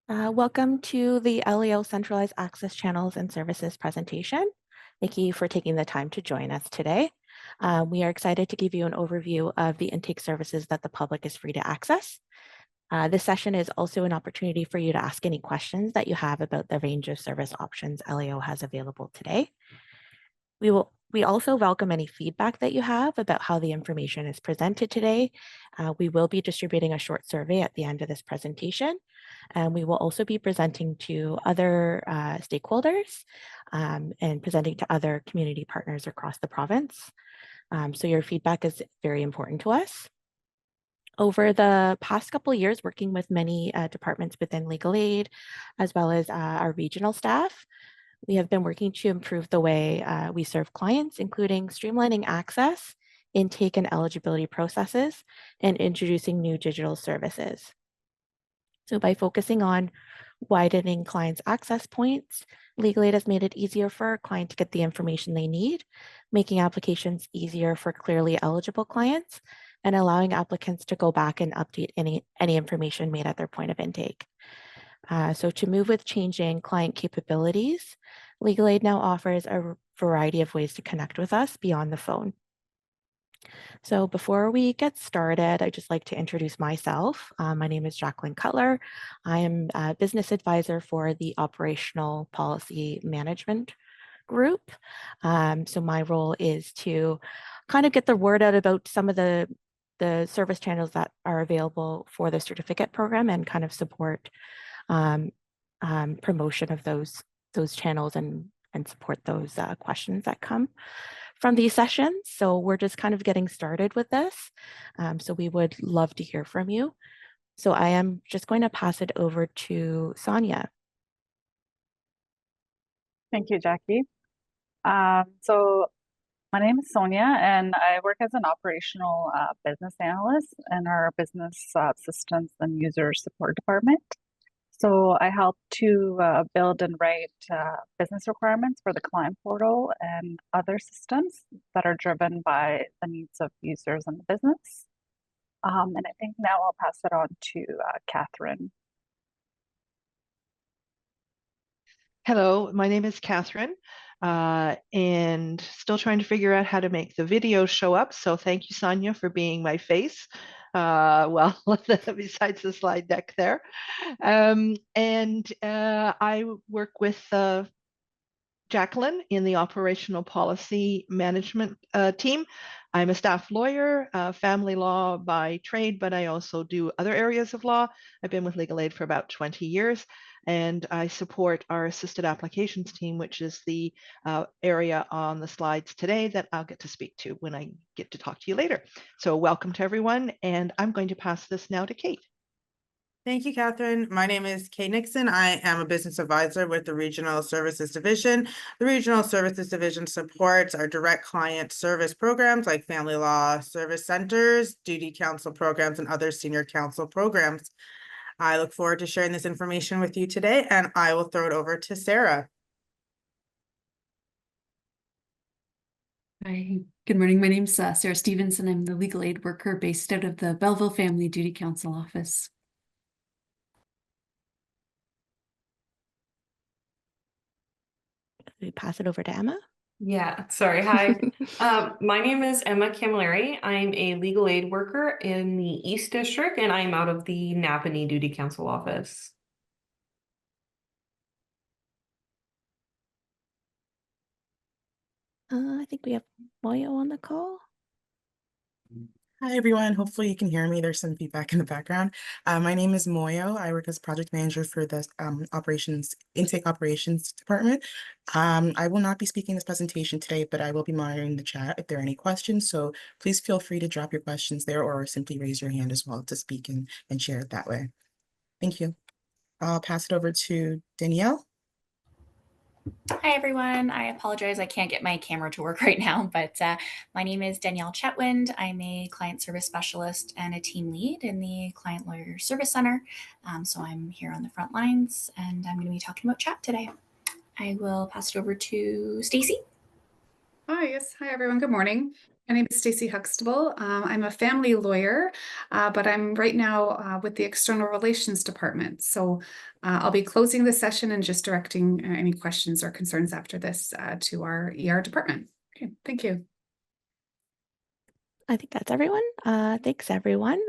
Welcome to the LEO Centralized Access Channels and Services presentation. Thank you for taking the time to join us today. We are excited to give you an overview of the intake services that the public is free to access. This session is also an opportunity for you to ask any questions that you have about the range of service options LEO has available today. We also welcome any feedback that you have about how the information is presented today. We will be distributing a short survey at the end of this presentation, and we will also be presenting to other stakeholders and presenting to other community partners across the province. So your feedback is very important to us. Over the past couple of years, working with many departments within legal aid, as well as our regional staff, we have been working to improve the way we serve clients, including streamlining access, intake and eligibility processes, and introducing new digital services. So by focusing on widening clients' access points, Legal Aid has made it easier for a client to get the information they need, making applications easier for clearly eligible clients, and allowing applicants to go back and update any information made at their point of intake. So to move with changing client capabilities, Legal Aid now offers a variety of ways to connect with us beyond the phone. So before we get started, I'd just like to introduce myself. My name is Jacqueline Cutler. I am a business advisor for the Operational Policy Management Group. So my role is to kind of get the word out about some of the service channels that are available for the certificate program and kind of support promotion of those channels and support those questions that come from these sessions. So we're just kind of getting started with this. So we would love to hear from you. So I am just going to pass it over to Sonia. Thank you, Jackie. So my name is Sonia, and I work as an operational business analyst in our business systems and user support department. So I help to build and write business requirements for the client portal and other systems that are driven by the needs of users in the business. And I think now I'll pass it on to Catherine. Hello, my name is Catherine, and still trying to figure out how to make the video show up. So thank you, Sonia, for being my face. Well, besides the slide deck there. I work with Jacqueline in the operational policy management team. I'm a staff lawyer, family law by trade, but I also do other areas of law. I've been with Legal Aid for about 20 years, and I support our assisted applications team, which is the area on the slides today that I'll get to speak to when I get to talk to you later. So welcome to everyone, and I'm going to pass this now to Kate. Thank you, Catherine. My name is Kate Nixon. I am a business advisor with the Regional Services Division. The Regional Services Division supports our direct client service programs like family law service centers, duty counsel programs, and other senior counsel programs. I look forward to sharing this information with you today, and I will throw it over to Sarah. Hi, good morning. My name's Sarah Stevenson. I'm the legal aid worker based out of the Belleville Family Duty Council office. We pass it over to Emma. Yeah, sorry. Hi. My name is Emma Camilleri. I'm a legal aid worker in the East District, and I'm out of the Napanee Duty Council office. I think we have Moyo on the call. Hi, everyone. Hopefully you can hear me. There's some feedback in the background. My name is Moyo. I work as project manager for the intake operations department. I will not be speaking this presentation today, but I will be monitoring the chat if there are any questions. So please feel free to drop your questions there or simply raise your hand as well to speak and share it that way. Thank you. I'll pass it over to Danielle. Hi, everyone. I apologize. I can't get my camera to work right now, but my name is Danielle Chetwynd. I'm a client service specialist and a team lead in the Client Lawyer Service Center. So I'm here on the front lines, and I'm going to be talking about chat today. I will pass it over to Stacy. Hi, yes. Hi, everyone. Good morning. My name is Stacey Huxtable. I'm a family lawyer, but I'm right now with the External Relations Department. So I'll be closing the session and just directing any questions or concerns after this to our ER department. Okay, thank you. I think that's everyone. Thanks, everyone.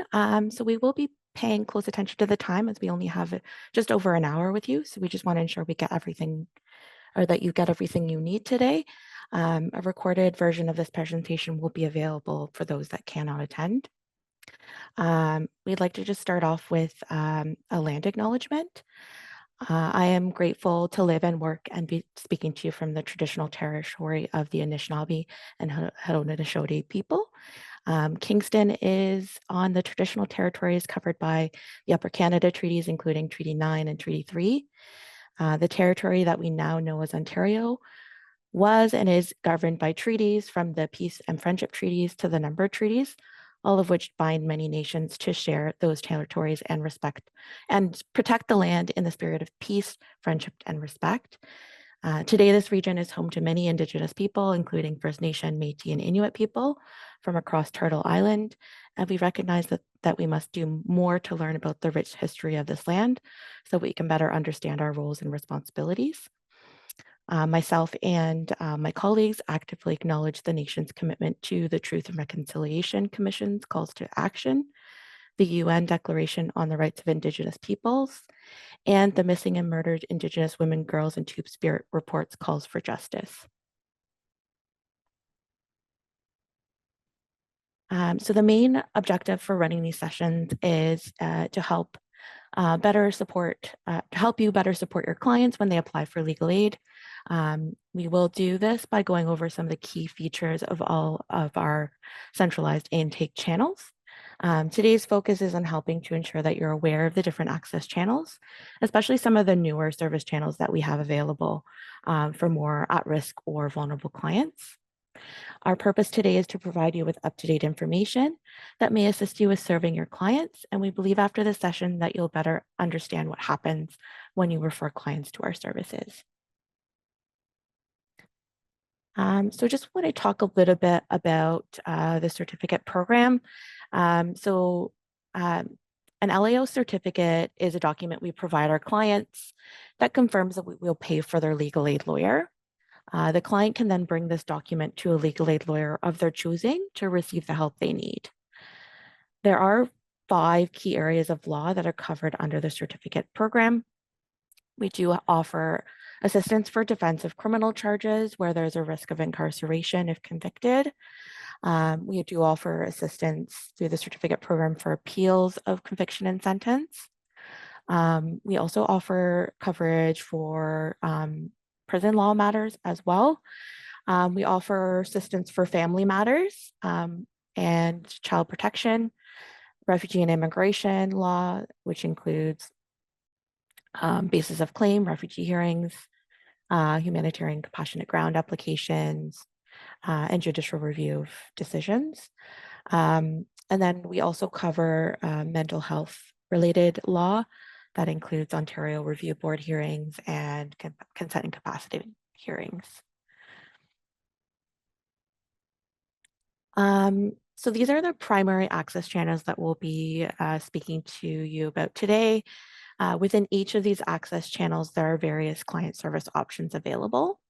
So we will be paying close attention to the time as we only have just over an hour with you. So we just want to ensure we get everything, or that you get everything you need today. A recorded version of this presentation will be available for those that cannot attend. We'd like to just start off with a land acknowledgement. I am grateful to live and work and be speaking to you from the traditional territory of the Anishinaabe and Haudenosaunee people. Kingston is on the traditional territories covered by the Upper Canada treaties, including Treaty 9 and Treaty 3. The territory that we now know as Ontario was and is governed by treaties, from the peace and friendship treaties to the numbered treaties, all of which bind many nations to share those territories and respect and protect the land in the spirit of peace, friendship, and respect. Today, this region is home to many Indigenous people, including First Nation, Métis, and Inuit people from across Turtle Island. And we recognize that we must do more to learn about the rich history of this land so we can better understand our roles and responsibilities. Myself and my colleagues actively acknowledge the nation's commitment to the Truth and Reconciliation Commission's calls to action, the UN Declaration on the Rights of Indigenous Peoples, and the Missing and Murdered Indigenous Women, Girls, and Two-Spirit reports calls for justice. So the main objective for running these sessions is to help you better support your clients when they apply for legal aid. We will do this by going over some of the key features of all of our centralized intake channels. Today's focus is on helping to ensure that you're aware of the different access channels, especially some of the newer service channels that we have available for more at-risk or vulnerable clients. Our purpose today is to provide you with up-to-date information that may assist you with serving your clients, and we believe after this session that you'll better understand what happens when you refer clients to our services. So just want to talk a little bit about the certificate program. An LAO certificate is a document we provide our clients that confirms that we will pay for their legal aid lawyer. The client can then bring this document to a legal aid lawyer of their choosing to receive the help they need. There are 5 key areas of law that are covered under the certificate program. We do offer assistance for defense of criminal charges where there's a risk of incarceration if convicted. We do offer assistance through the certificate program for appeals of conviction and sentence. We also offer coverage for prison law matters as well. We offer assistance for family matters and child protection, refugee and immigration law, which includes basis of claim, refugee hearings, humanitarian compassionate ground applications, and judicial review of decisions. And then we also cover mental health related law that includes Ontario Review Board hearings and consent and capacity hearings. So these are the primary access channels that we'll be speaking to you about today. Within each of these access channels, there are various client service options available.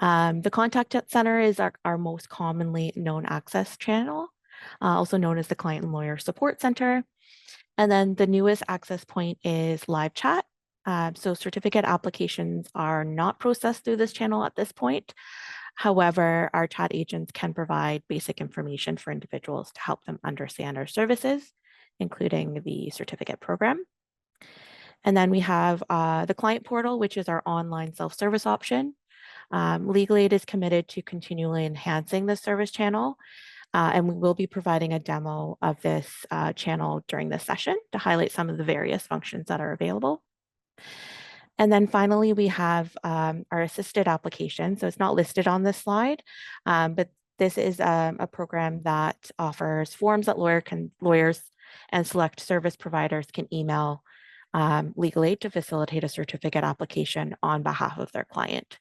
The contact center is our most commonly known access channel, also known as the Client and Lawyer Support Center. And then the newest access point is live chat. So certificate applications are not processed through this channel at this point. However, our chat agents can provide basic information for individuals to help them understand our services, including the certificate program. And then we have the client portal, which is our online self-service option. Legal Aid is committed to continually enhancing the service channel, and we will be providing a demo of this channel during this session to highlight some of the various functions that are available. And then finally, we have our assisted application. So it's not listed on this slide, but this is a program that offers forms that lawyers and select service providers can email Legal Aid to facilitate a certificate application on behalf of their client.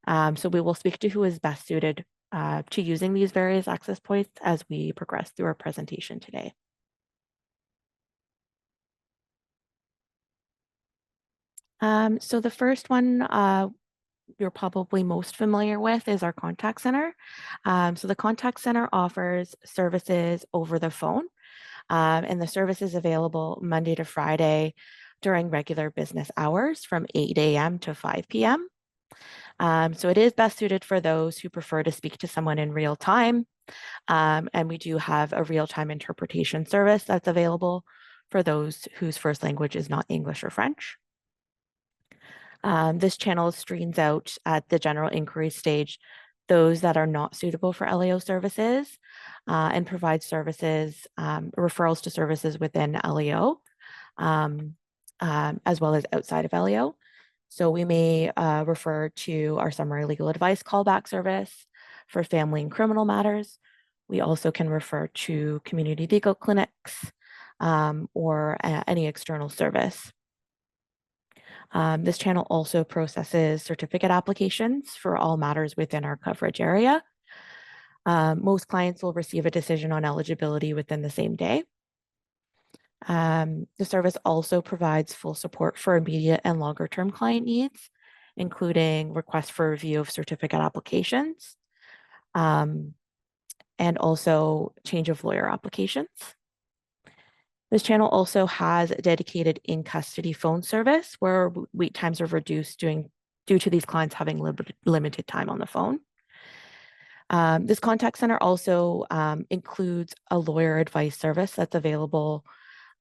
So we will speak to who is best suited to using these various access points as we progress through our presentation today. So the first one you're probably most familiar with is our contact center. So the contact center offers services over the phone, and the service is available Monday to Friday during regular business hours from 8 a.m. to 5 p.m. So it is best suited for those who prefer to speak to someone in real time. And we do have a real-time interpretation service that's available for those whose first language is not English or French. This channel screens out at the general inquiry stage those that are not suitable for LAO services and provides services, referrals to services within LAO, as well as outside of LAO. So we may refer to our summary legal advice callback service for family and criminal matters. We also can refer to community legal clinics or any external service. This channel also processes certificate applications for all matters within our coverage area. Most clients will receive a decision on eligibility within the same day. The service also provides full support for immediate and longer-term client needs, including requests for review of certificate applications, and also change of lawyer applications. This channel also has a dedicated in-custody phone service where wait times are reduced due to these clients having limited time on the phone. This contact center also includes a lawyer advice service that's available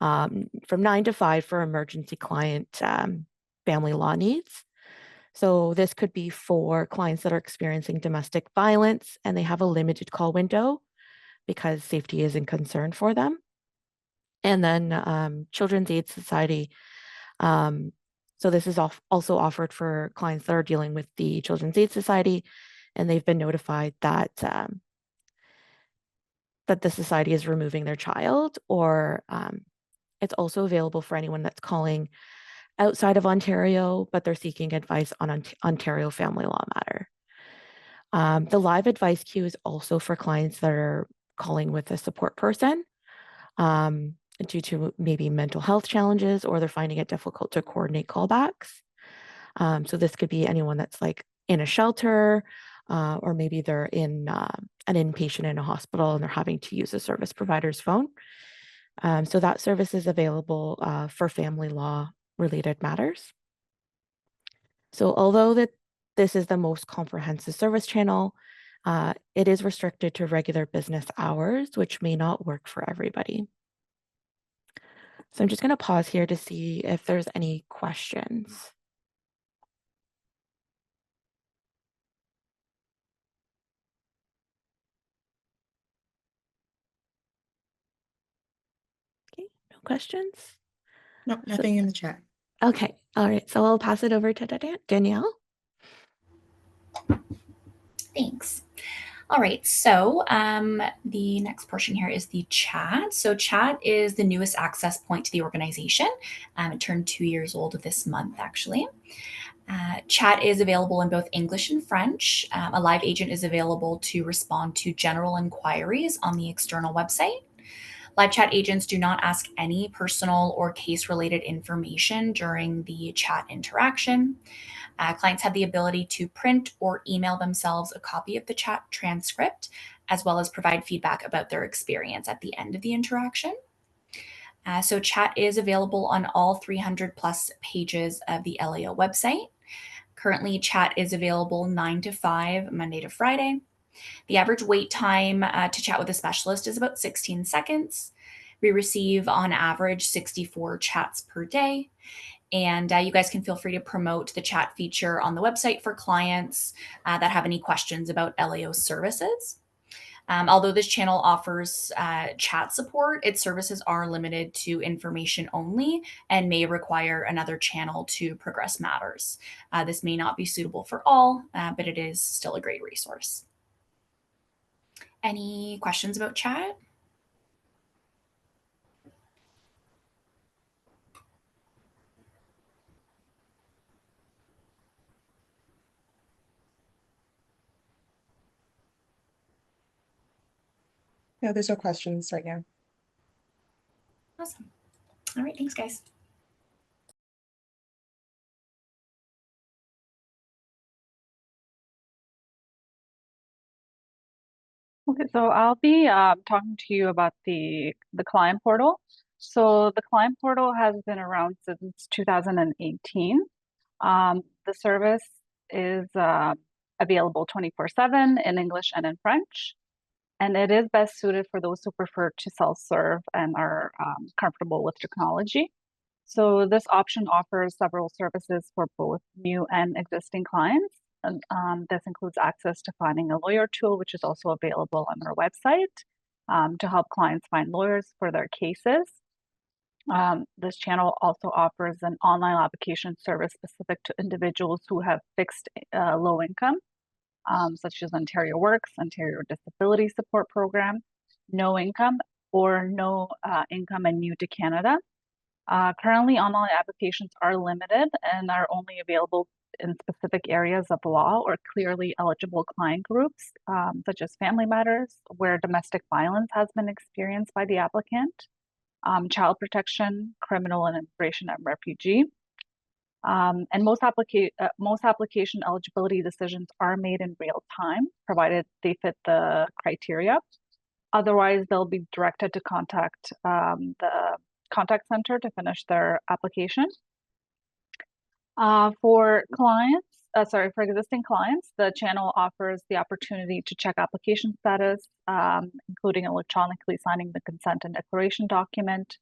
from 9 to 5 for emergency client family law needs. So this could be for clients that are experiencing domestic violence and they have a limited call window because safety is a concern for them. And then Children's Aid Society. So this is also offered for clients that are dealing with the Children's Aid Society, and they've been notified that that the society is removing their child, or it's also available for anyone that's calling outside of Ontario, but they're seeking advice on Ontario family law matter. The live advice queue is also for clients that are calling with a support person due to maybe mental health challenges, or they're finding it difficult to coordinate callbacks. So this could be anyone that's like in a shelter, or maybe they're in an inpatient in a hospital and they're having to use a service provider's phone. So that service is available for family law related matters. So although this is the most comprehensive service channel, it is restricted to regular business hours, which may not work for everybody. So I'm just going to pause here to see if there's any questions. Okay, no questions? No, nothing in the chat. Okay, all right. So I'll pass it over to Danielle. Thanks. All right, so the next portion here is the chat. So chat is the newest access point to the organization. It turned 2 years old this month, actually. Chat is available in both English and French. A live agent is available to respond to general inquiries on the external website. Live chat agents do not ask any personal or case-related information during the chat interaction. Clients have the ability to print or email themselves a copy of the chat transcript, as well as provide feedback about their experience at the end of the interaction. So chat is available on all 300 plus pages of the LAO website. Currently, chat is available 9 to 5, Monday to Friday. The average wait time to chat with a specialist is about 16 seconds. We receive on average 64 chats per day. And you guys can feel free to promote the chat feature on the website for clients that have any questions about LAO services. Although this channel offers chat support, its services are limited to information only and may require another channel to progress matters. This may not be suitable for all, but it is still a great resource. Any questions about chat? No, there's no questions right now. Awesome. All right, thanks, guys. Okay, so I'll be talking to you about the client portal. So the client portal has been around since 2018. The service is available 24/7 in English and in French, and it is best suited for those who prefer to self-serve and are comfortable with technology. So this option offers several services for both new and existing clients. And this includes access to finding a lawyer tool, which is also available on our website to help clients find lawyers for their cases. This channel also offers an online application service specific to individuals who have fixed low income, such as Ontario Works, Ontario Disability Support Program, no income, or no income and new to Canada. Currently, online applications are limited and are only available in specific areas of law or clearly eligible client groups, such as family matters, where domestic violence has been experienced by the applicant, child protection, criminal and immigration and refugee. And most application eligibility decisions are made in real time, provided they fit the criteria. Otherwise, they'll be directed to contact the contact center to finish their application. For existing clients, the channel offers the opportunity to check application status, including electronically signing the consent and declaration document,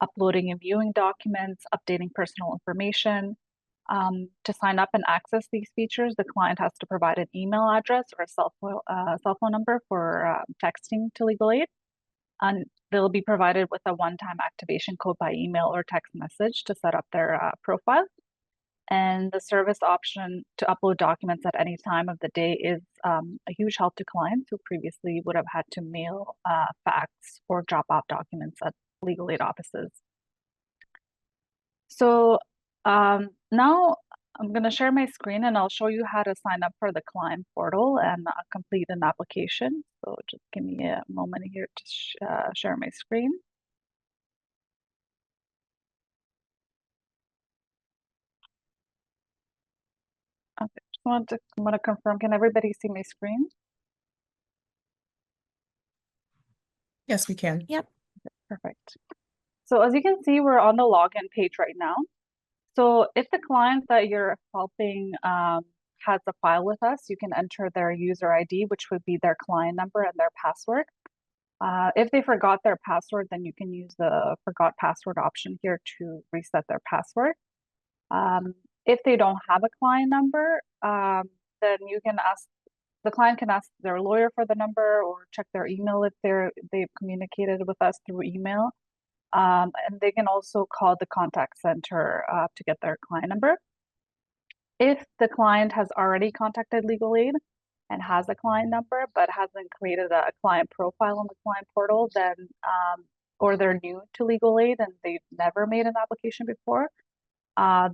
uploading and viewing documents, updating personal information. To sign up and access these features, the client has to provide an email address or a cell phone number for texting to legal aid. And they'll be provided with a one-time activation code by email or text message to set up their profile. And the service option to upload documents at any time of the day is a huge help to clients who previously would have had to mail, fax, or drop off documents at legal aid offices. So now I'm going to share my screen and I'll show you how to sign up for the client portal and complete an application. So just give me a moment here to share my screen. Okay, I'm going to confirm, can everybody see my screen? Yes, we can. Yep. Perfect. So as you can see, we're on the login page right now. So if the client that you're helping has a file with us, you can enter their user ID, which would be their client number and their password. If they forgot their password, then you can use the forgot password option here to reset their password. If they don't have a client number, then you can ask, the client can ask their lawyer for the number or check their email if they've communicated with us through email. And they can also call the contact center to get their client number. If the client has already contacted legal aid and has a client number but hasn't created a client profile on the client portal, then or they're new to legal aid and they've never made an application before,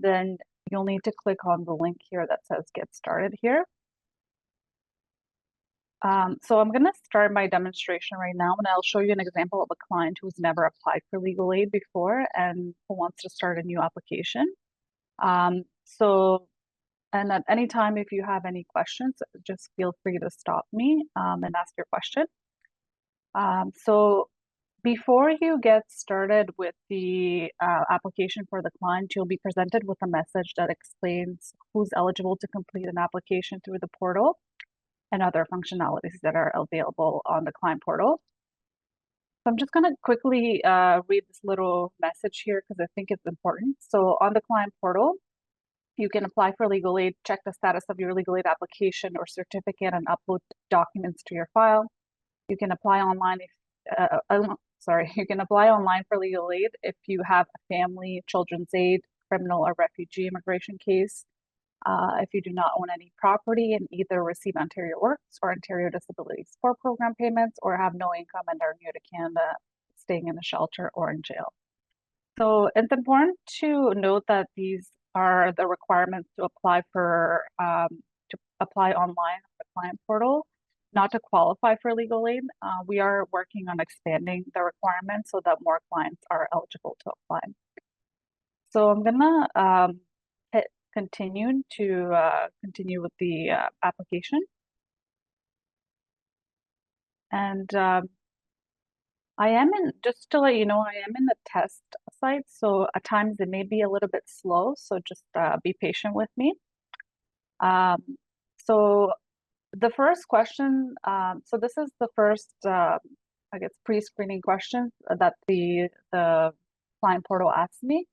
then you'll need to click on the link here that says get started here. So I'm going to start my demonstration right now, and I'll show you an example of a client who's never applied for legal aid before and who wants to start a new application. And at any time, if you have any questions, just feel free to stop me and ask your question. So before you get started with the application for the client, you'll be presented with a message that explains who's eligible to complete an application through the portal and other functionalities that are available on the client portal. So I'm just going to quickly read this little message here because I think it's important. So on the client portal, you can apply for legal aid, check the status of your legal aid application or certificate, and upload documents to your file. You can apply online you can apply online for legal aid if you have a family, children's aid, criminal or refugee immigration case. If you do not own any property and either receive Ontario Works or Ontario Disability Support Program payments or have no income and are new to Canada, staying in a shelter or in jail. So it's important to note that these are the requirements to apply online on the client portal. not to qualify for legal aid, we are working on expanding the requirements so that more clients are eligible to apply. So I'm gonna hit continue to continue with the application. And I am in, just to let you know, I am in the test site, so at times it may be a little bit slow, so just be patient with me. So the first question, so this is the first, I guess, pre-screening question that the client portal asks me.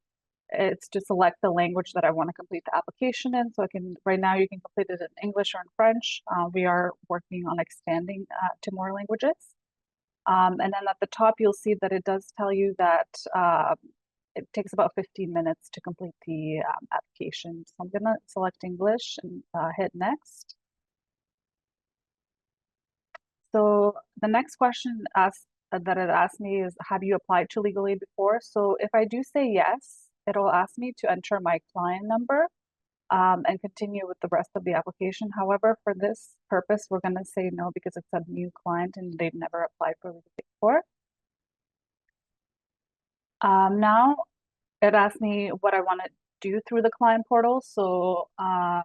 It's to select the language that I want to complete the application in. So I can, right now you can complete it in English or in French. We are working on expanding to more languages. And then at the top, you'll see that it does tell you that it takes about 15 minutes to complete the application. So I'm gonna select English and hit next. So the next question that it asked me is, have you applied to legal aid before? So if I do say yes, it'll ask me to enter my client number and continue with the rest of the application. However, for this purpose, we're going to say no because it's a new client and they've never applied for legal aid before. Now it asks me what I want to do through the client portal. So I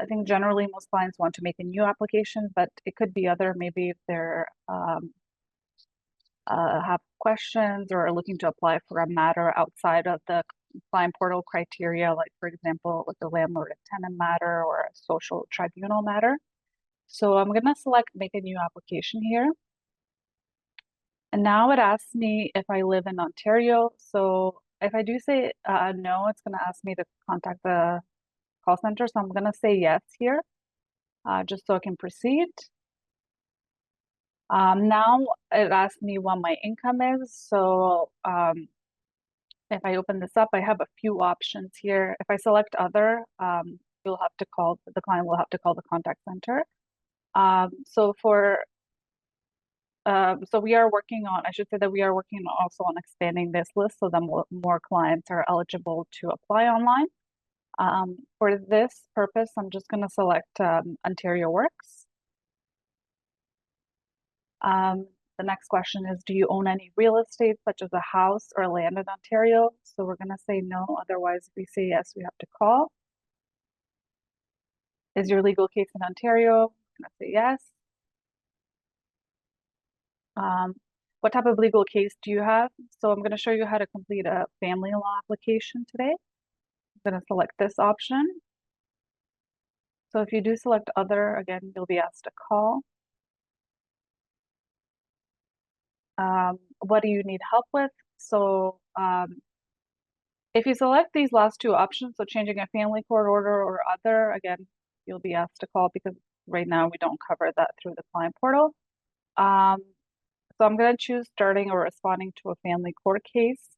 think generally most clients want to make a new application, but it could be other, maybe if they're have questions or are looking to apply for a matter outside of the client portal criteria, like for example, with the landlord and tenant matter or a social tribunal matter. So I'm gonna select make a new application here. And now it asks me if I live in Ontario. So if I do say no, it's gonna ask me to contact the call center. So I'm gonna say yes here, just so I can proceed. Now it asks me what my income is. So if I open this up, I have a few options here. If I select other, you'll have to call, the client will have to call the contact center. So we are working on, I should say that we are working also on expanding this list so that more clients are eligible to apply online. For this purpose, I'm just going to select Ontario Works. The next question is, do you own any real estate, such as a house or land in Ontario? So we're going to say no. Otherwise, if we say yes, we have to call. Is your legal case in Ontario? I'm going to say yes. What type of legal case do you have? So I'm going to show you how to complete a family law application today. I'm going to select this option. So if you do select other, again, you'll be asked to call. What do you need help with? So if you select these last two options, so changing a family court order or other, again, you'll be asked to call because right now we don't cover that through the client portal. So I'm going to choose starting or responding to a family court case.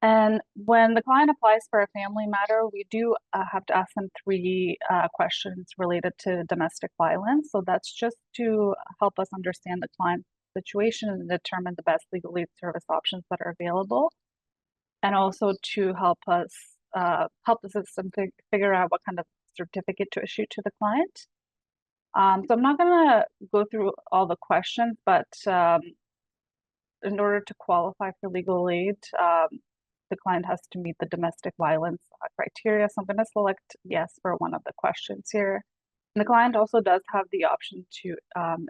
And when the client applies for a family matter, we do have to ask them 3 questions related to domestic violence. So that's just to help us understand the client's situation and determine the best legal aid service options that are available. And also to help the system to figure out what kind of certificate to issue to the client. So I'm not gonna go through all the questions, but in order to qualify for legal aid, the client has to meet the domestic violence criteria. So I'm going to select yes for one of the questions here. And the client also does have the option to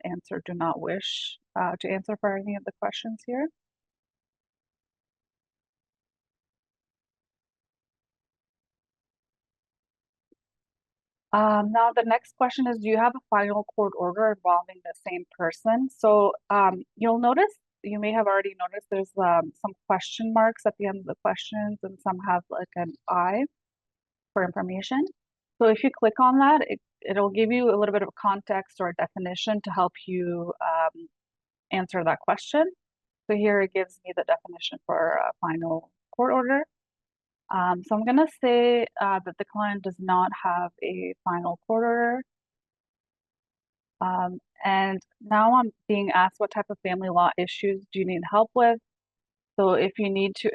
answer do not wish to answer for any of the questions here. Now the next question is, do you have a final court order involving the same person? So you'll notice, you may have already noticed there's some question marks at the end of the questions and some have like an I for information. So if you click on that, it'll give you a little bit of context or a definition to help you answer that question. So here it gives me the definition for a final court order. So I'm going to say that the client does not have a final court order. And now I'm being asked what type of family law issues do you need help with? So if you need to,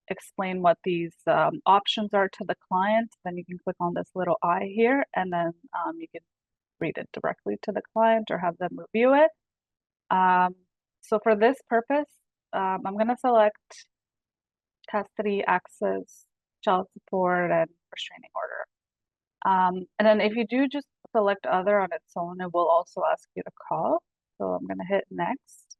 explain what these options are to the client, then you can click on this little I here, and then you can read it directly to the client or have them review it. So for this purpose, I'm going to select custody, access, child support, and restraining order. And then if you do just select other on its own, it will also ask you to call. So I'm going to hit next.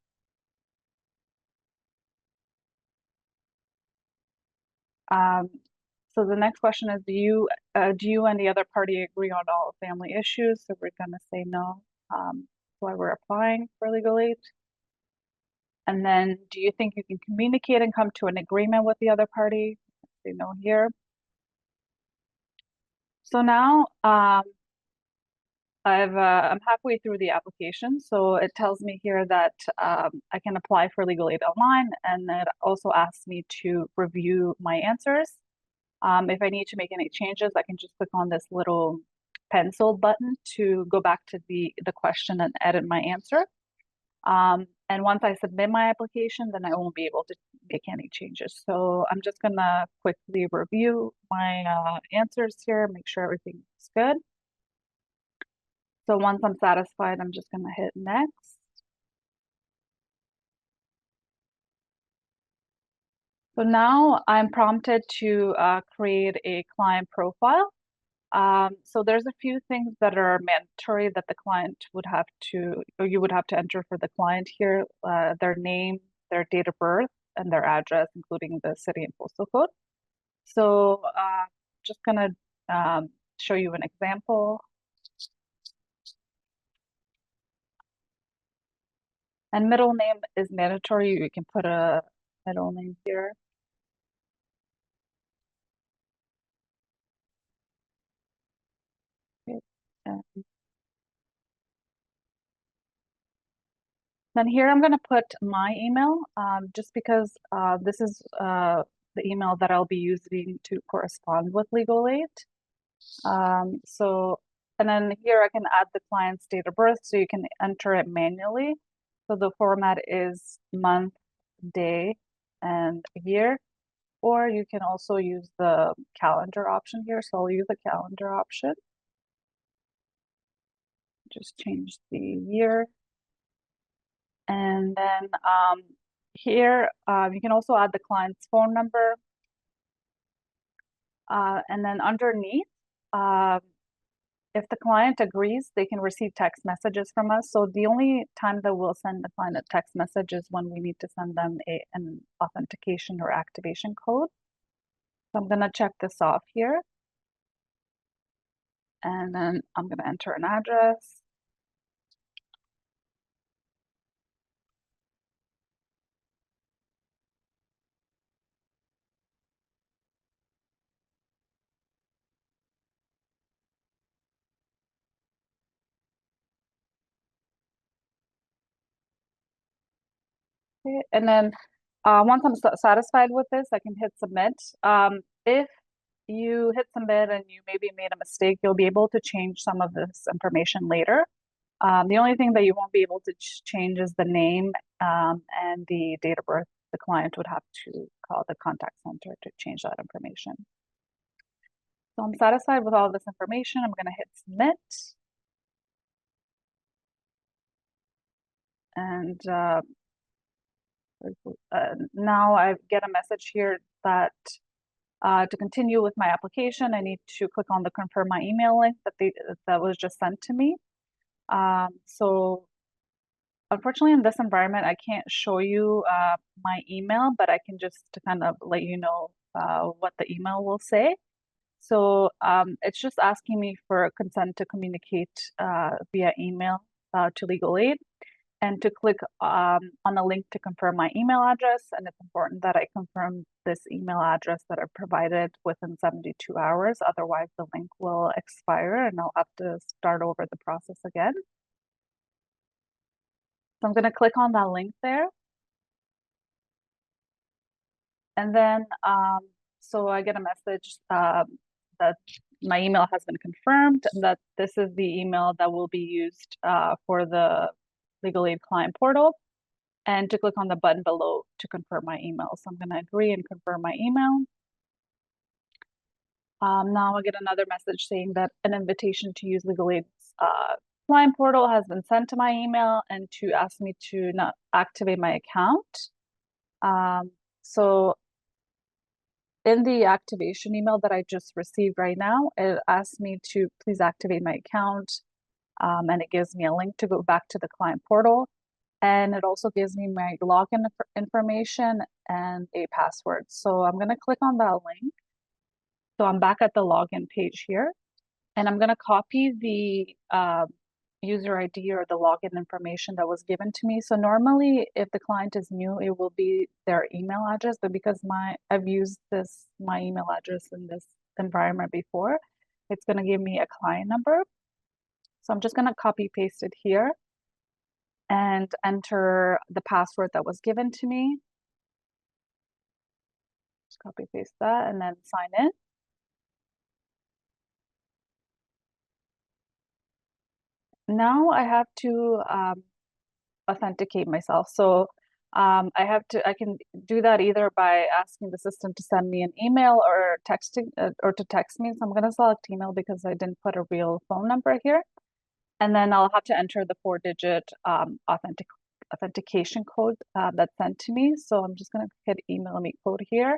So the next question is, do you and the other party agree on all family issues? So we're going to say no. That's why we're applying for legal aid. And then, do you think you can communicate and come to an agreement with the other party? Say no here. So now I'm halfway through the application. So it tells me here that I can apply for legal aid online, and it also asks me to review my answers. If I need to make any changes, I can just click on this little pencil button to go back to the question and edit my answer. And once I submit my application, then I won't be able to make any changes. So I'm just gonna quickly review my answers here, make sure everything is good. So once I'm satisfied, I'm just gonna hit next. So now I'm prompted to create a client profile. So there's a few things that are mandatory that the client would have to, or you would have to enter for the client here, their name, their date of birth, and their address, including the city and postal code. So just gonna show you an example. And middle name is mandatory. You can put a middle name here. Okay. Then here I'm going to put my email, just because this is the email that I'll be using to correspond with legal aid. And then here I can add the client's date of birth, so you can enter it manually. So the format is month, day, and year, or you can also use the calendar option here. So I'll use the calendar option. Just change the year. And then here, you can also add the client's phone number. And then underneath, if the client agrees, they can receive text messages from us. So the only time that we'll send the client a text message is when we need to send them an authentication or activation code. So I'm going to check this off here. And then I'm going to enter an address. Okay. And then once I'm satisfied with this, I can hit submit. If you hit submit and you maybe made a mistake, you'll be able to change some of this information later. The only thing that you won't be able to change is the name and the date of birth. The client would have to call the contact center to change that information. So I'm satisfied with all this information. I'm going to hit submit. And now I get a message here that to continue with my application, I need to click on the confirm my email link that was just sent to me. So unfortunately, in this environment, I can't show you my email, but I can just kind of let you know what the email will say. So it's just asking me for consent to communicate via email to legal aid, and to click on the link to confirm my email address. And it's important that I confirm this email address that I provided within 72 hours. Otherwise, the link will expire and I'll have to start over the process again. So I'm going to click on that link there. And then, so I get a message that my email has been confirmed, and that this is the email that will be used for the legal aid client portal. and to click on the button below to confirm my email. So I'm going to agree and confirm my email. Now I get another message saying that an invitation to use LegalAid's client portal has been sent to my email and to ask me to not activate my account. So in the activation email that I just received right now, it asks me to please activate my account, and it gives me a link to go back to the client portal. And it also gives me my login information and a password. So I'm going to click on that link. So I'm back at the login page here, and I'm going to copy the user ID or the login information that was given to me. So normally, if the client is new, it will be their email address, but because I've used my email address in this environment before, it's going to give me a client number. So I'm just going to copy paste it here and enter the password that was given to me. Just copy paste that and then sign in. Now I have to authenticate myself. So I can do that either by asking the system to send me an email or texting or to text me. So I'm going to select email because I didn't put a real phone number here. And then I'll have to enter the 4-digit authentication code that's sent to me. So I'm just going to hit email me code here.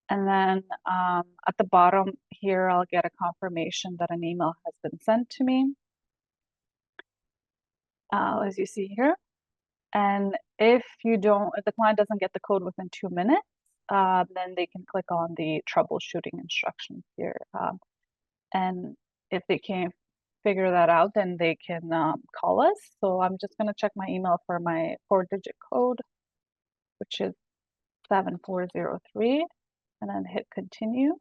And then at the bottom here, I'll get a confirmation that an email has been sent to me, as you see here. And if the client doesn't get the code within 2 minutes, then they can click on the troubleshooting instructions here. And if they can't figure that out, then they can call us. So I'm just going to check my email for my 4-digit code, which is 7403, and then hit continue.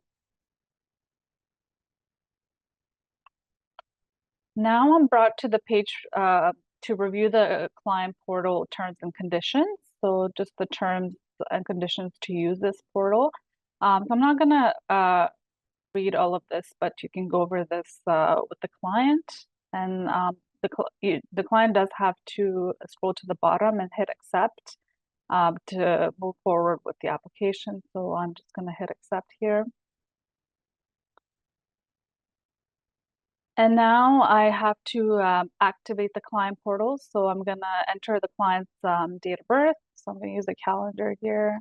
Now I'm brought to the page to review the client portal terms and conditions. So just the terms and conditions to use this portal. So I'm not going to read all of this, but you can go over this with the client. And the client does have to scroll to the bottom and hit accept to move forward with the application. So I'm just going to hit accept here. And now I have to activate the client portal. So I'm going to enter the client's date of birth. So I'm going to use a calendar here.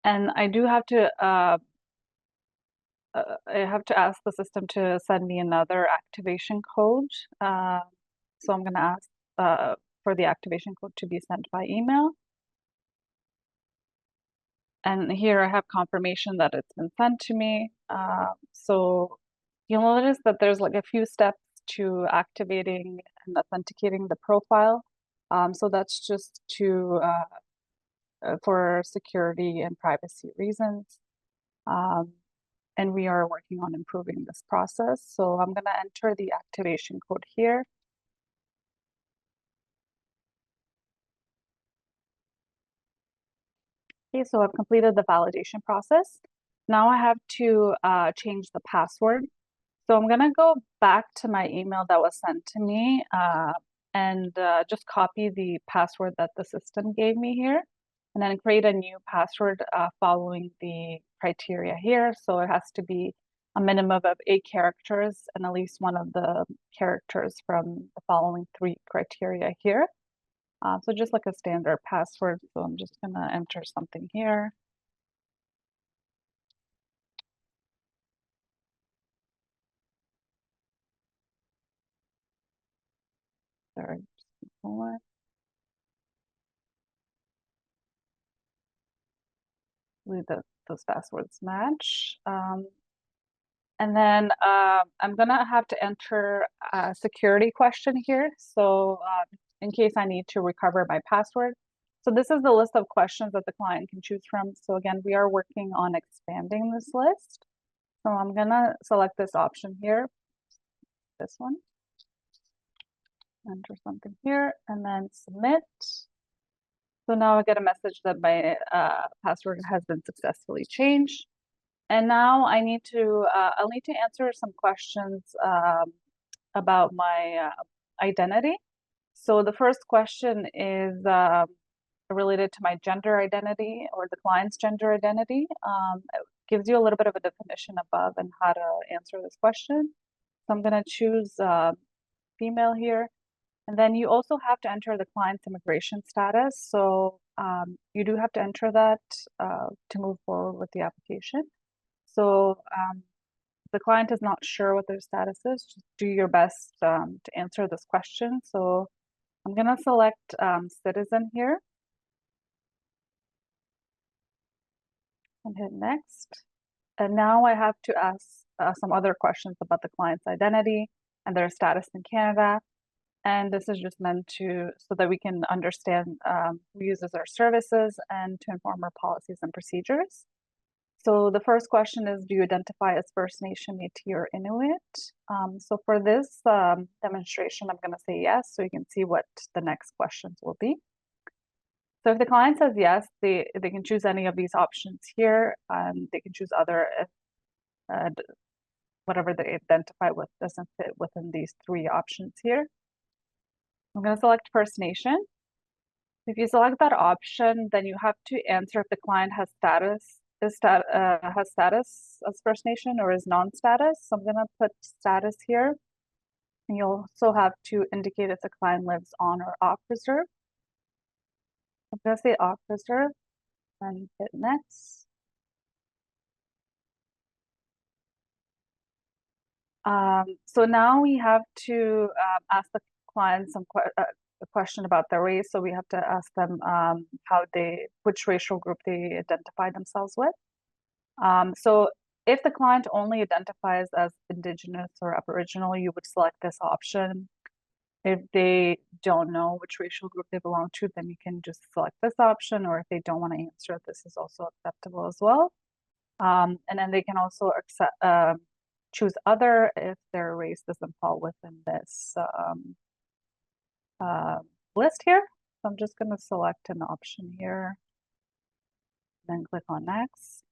And I do have to ask the system to send me another activation code. So I'm going to ask for the activation code to be sent by email. And here I have confirmation that it's been sent to me. So you'll notice that there's like a few steps to activating and authenticating the profile. So that's just for security and privacy reasons. And we are working on improving this process. So I'm going to enter the activation code here. Okay, so I've completed the validation process. Now I have to change the password. So I'm going to go back to my email that was sent to me and just copy the password that the system gave me here, and then create a new password following the criteria here. So it has to be a minimum of 8 characters and at least one of the characters from the following 3 criteria here. So just like a standard password. So I'm just going to enter something here. Sorry, believe that those passwords match. And then I'm gonna have to enter a security question here. So in case I need to recover my password. So this is the list of questions that the client can choose from. So again, we are working on expanding this list. So I'm gonna select this option here, this one. Enter something here and then submit. So now I get a message that my password has been successfully changed. And now I'll need to answer some questions about my identity. So the first question is related to my gender identity or the client's gender identity. It gives you a little bit of a definition above and how to answer this question. So I'm going to choose female here. And then you also have to enter the client's immigration status. So you do have to enter that to move forward with the application. So the client is not sure what their status is, just do your best to answer this question. So I'm going to select citizen here and hit next. And now I have to ask some other questions about the client's identity and their status in Canada. And this is just meant to, so that we can understand who uses our services and to inform our policies and procedures. So the first question is, do you identify as First Nation, Métis, or Inuit? So for this demonstration, I'm going to say yes, so you can see what the next questions will be. So if the client says yes, they can choose any of these options here. They can choose other if whatever they identify with doesn't fit within these three options here. I'm going to select First Nation. If you select that option, then you have to answer if the client has status as First Nation or is non-status. So I'm going to put status here. And you'll also have to indicate if the client lives on or off reserve. I'm going to say off reserve and hit next. So now we have to ask the client a question about their race. So we have to ask them which racial group they identify themselves with. So if the client only identifies as Indigenous or Aboriginal, you would select this option. If they don't know which racial group they belong to, then you can just select this option, or if they don't want to answer, this is also acceptable as well. And then they can also choose other if their race doesn't fall within this list here. So I'm just going to select an option here, then click on next.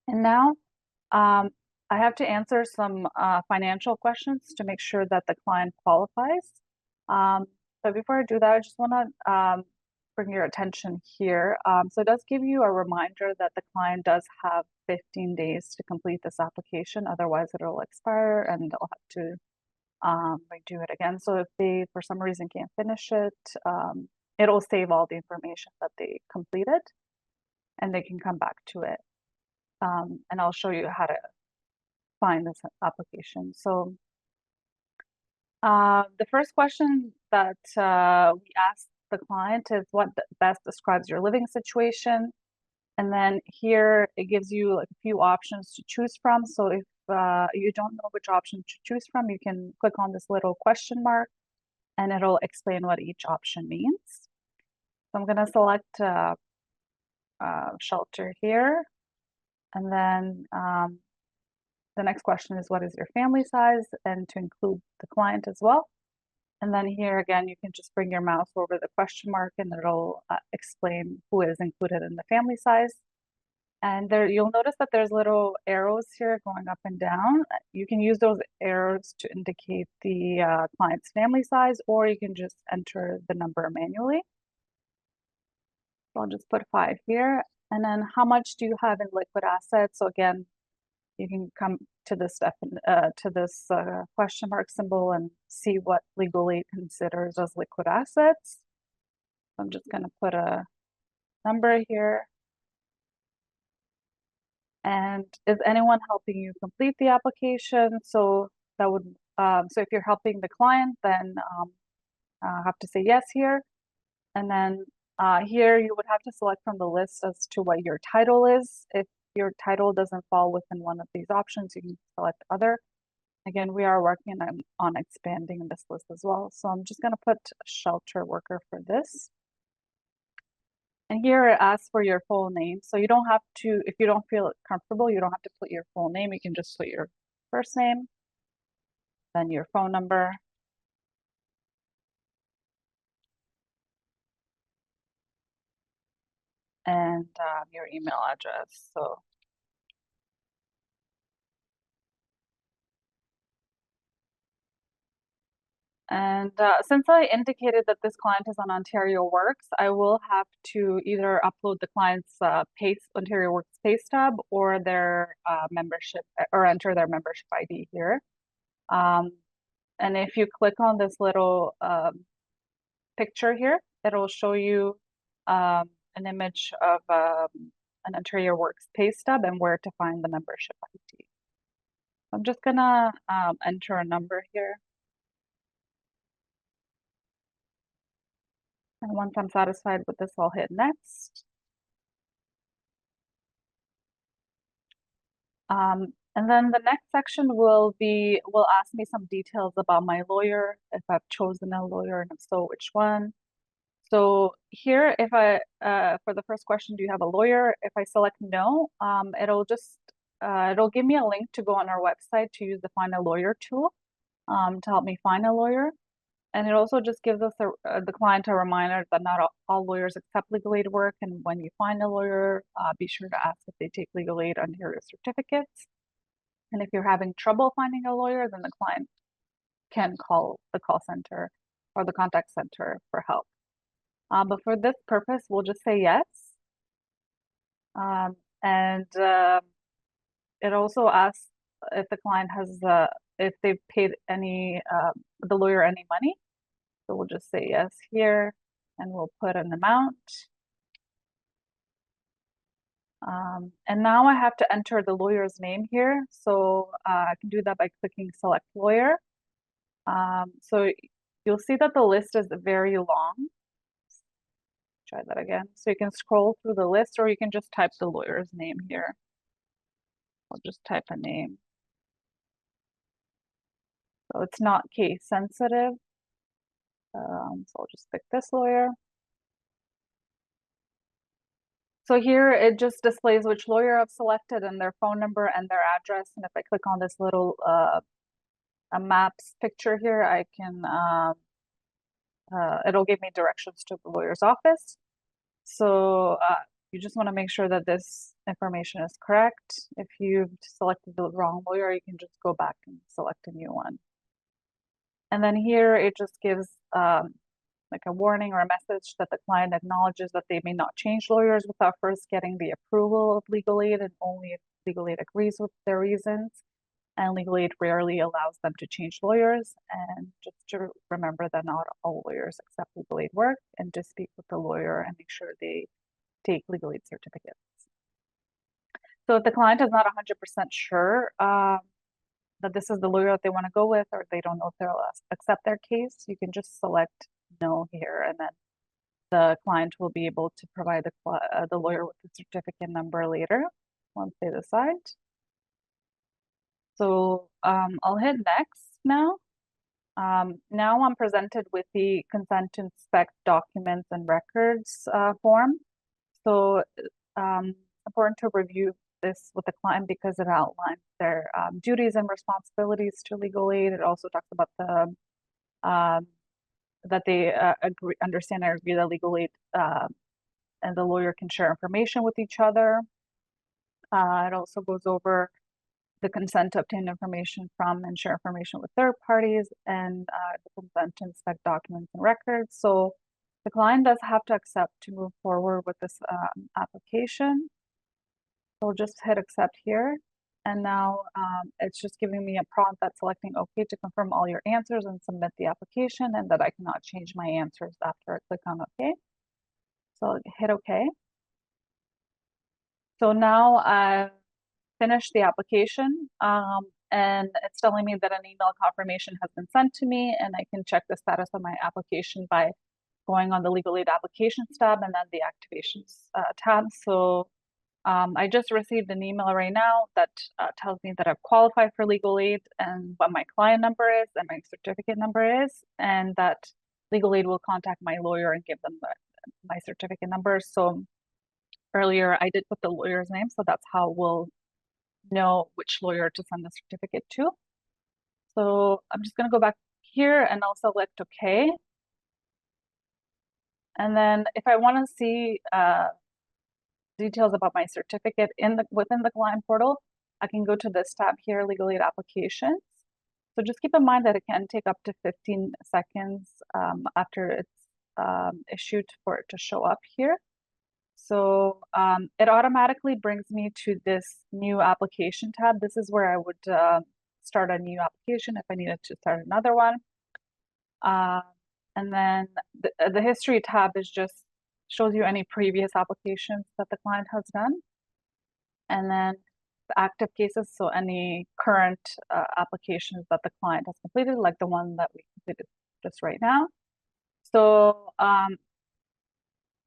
And now I have to answer some financial questions to make sure that the client qualifies. So before I do that, I just want to bring your attention here. So it does give you a reminder that the client does have 15 days to complete this application. Otherwise, it'll expire and they'll have to redo it again. So if they, for some reason, can't finish it, it'll save all the information that they completed and they can come back to it. And I'll show you how to find this application. So the first question that we asked the client is what best describes your living situation. And then here it gives you like a few options to choose from. So if you don't know which option to choose from, you can click on this little question mark and it'll explain what each option means. So I'm going to select shelter here. And then the next question is, what is your family size? And to include the client as well. And then here again, you can just bring your mouse over the question mark and it'll explain who is included in the family size. And there, you'll notice that there's little arrows here going up and down. You can use those arrows to indicate the client's family size, or you can just enter the number manually. So I'll just put 5 here. And then how much do you have in liquid assets? So again, you can come to this question mark symbol and see what legal aid considers as liquid assets. So I'm just going to put a number here. And is anyone helping you complete the application? So that would so if you're helping the client, then have to say yes here. And then here you would have to select from the list as to what your title is. If your title doesn't fall within one of these options, you can select other. Again, we are working on expanding this list as well. So I'm just going to put shelter worker for this. And here it asks for your full name. So you don't have to, if you don't feel comfortable, you don't have to put your full name. You can just put your first name, then your phone number, and your email address. So And since I indicated that this client is on Ontario Works, I will have to either upload the client's Ontario Works pay stub or their membership, or enter their membership ID here. And if you click on this little picture here, it'll show you an image of an Ontario Works pay stub and where to find the membership ID. I'm just gonna enter a number here. And once I'm satisfied with this, I'll hit next. And then the next section will ask me some details about my lawyer, if I've chosen a lawyer, and if so, which one. So here, if I, for the first question, do you have a lawyer? If I select no, it'll give me a link to go on our website to use the Find a Lawyer tool to help me find a lawyer. And it also just gives us the client a reminder that not all lawyers accept legal aid work. And when you find a lawyer, be sure to ask if they take legal aid Ontario certificates. And if you're having trouble finding a lawyer, then the client can call the call center or the contact center for help. But for this purpose, we'll just say yes. It also asks if the client has, if they've paid the lawyer any money. So we'll just say yes here, and we'll put an amount. And now I have to enter the lawyer's name here. So I can do that by clicking select lawyer. So you'll see that the list is very long. Try that again. So you can scroll through the list, or you can just type the lawyer's name here. I'll just type a name. So it's not case sensitive. So I'll just pick this lawyer. So here it just displays which lawyer I've selected and their phone number and their address. And if I click on this little a maps picture here, I can it'll give me directions to the lawyer's office. So you just want to make sure that this information is correct. If you've selected the wrong lawyer, you can just go back and select a new one. And then here it just gives like a warning or a message that the client acknowledges that they may not change lawyers without first getting the approval of legal aid, and only if legal aid agrees with their reasons. And legal aid rarely allows them to change lawyers. And just to remember that not all lawyers accept legal aid work, and to speak with the lawyer and make sure they take legal aid certificates. So if the client is not 100% sure that this is the lawyer that they want to go with, or they don't know if they'll accept their case, you can just select no here, and then the client will be able to provide the lawyer with the certificate number later once they decide. So I'll hit next now. Now I'm presented with the consent to inspect documents and records form. So important to review this with the client because it outlines their duties and responsibilities to legal aid. It also talks about the that they understand and agree that legal aid and the lawyer can share information with each other. It also goes over the consent to obtain information from and share information with third parties, and the consent to inspect documents and records. So the client does have to accept to move forward with this application. So I'll just hit accept here. And now it's just giving me a prompt that's selecting OK to confirm all your answers and submit the application, and that I cannot change my answers after I click on OK. So I'll hit OK. So now I've finished the application, and it's telling me that an email confirmation has been sent to me, and I can check the status of my application by going on the legal aid applications tab and then the activations tab. So I just received an email right now that tells me that I've qualified for legal aid and what my client number is and my certificate number is, and that legal aid will contact my lawyer and give them my certificate number. So earlier I did put the lawyer's name, so that's how we'll know which lawyer to send the certificate to. So I'm just going to go back here and I'll select OK. And then if I want to see details about my certificate within the client portal, I can go to this tab here, legal aid applications. So just keep in mind that it can take up to 15 seconds after it's issued for it to show up here. So it automatically brings me to this new application tab. This is where I would start a new application if I needed to start another one. And then the history tab is just shows you any previous applications that the client has done. And then the active cases, so any current applications that the client has completed, like the one that we completed just right now. So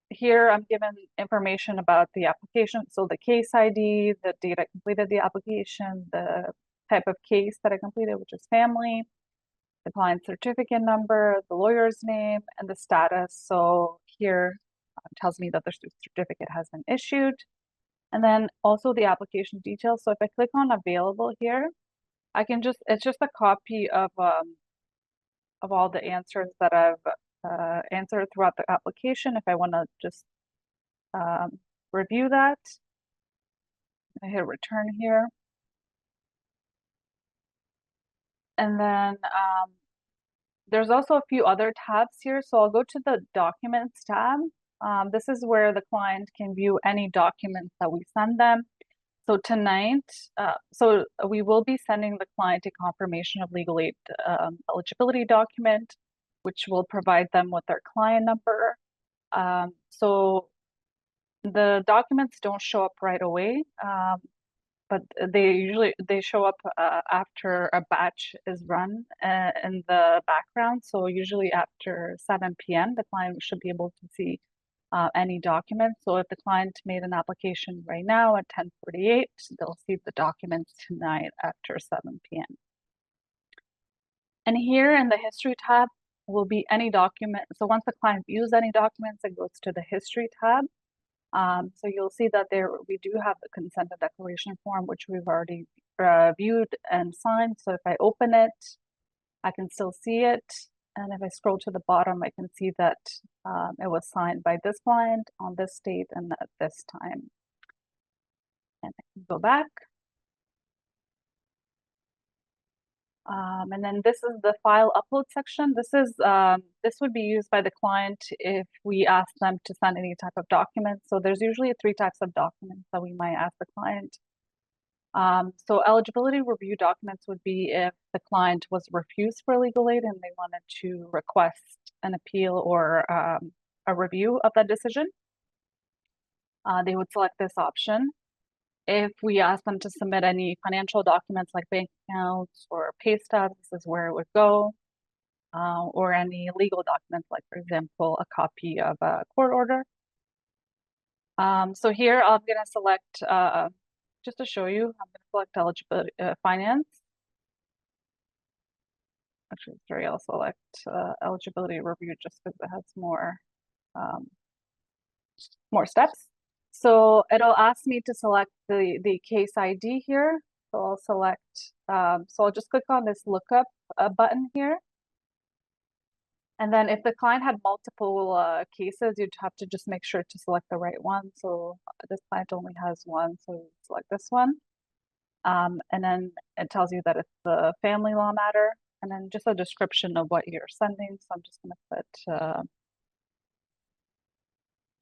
here I'm given information about the application. So the case ID, the date I completed the application, the type of case that I completed, which is family, the client certificate number, the lawyer's name, and the status. So here tells me that the certificate has been issued. And then also the application details. So if I click on available here, I can just, it's just a copy of all the answers that I've answered throughout the application. If I want to just review that, I hit return here. And then there's also a few other tabs here. So I'll go to the documents tab. This is where the client can view any documents that we send them. So tonight, so we will be sending the client a confirmation of legal aid eligibility document, which will provide them with their client number. So the documents don't show up right away, but they show up after a batch is run in the background. So usually after 7 p.m., the client should be able to see any documents. So if the client made an application right now at 10:48, they'll see the documents tonight after 7 p.m. And here in the history tab will be any document. So once the client views any documents, it goes to the history tab. So you'll see that we do have the consent and declaration form, which we've already viewed and signed. So if I open it, I can still see it. And if I scroll to the bottom, I can see that it was signed by this client on this date and at this time. And I can go back. And then this is the file upload section. This would be used by the client if we ask them to send any type of document. So there's usually 3 types of documents that we might ask the client. So eligibility review documents would be if the client was refused for legal aid and they wanted to request an appeal or a review of that decision. They would select this option. If we ask them to submit any financial documents like bank accounts or pay stubs, this is where it would go, or any legal documents, like, for example, a copy of a court order. So here I'm going to select, just to show you, I'm going to select eligibility finance. Actually, sorry, I'll select eligibility review just because it has more steps. So it'll ask me to select the case ID here. So I'll select, so I'll just click on this lookup button here. And then if the client had multiple cases, you'd have to just make sure to select the right one. So this client only has one, so select this one. And then it tells you that it's the family law matter, and then just a description of what you're sending. So I'm just going to put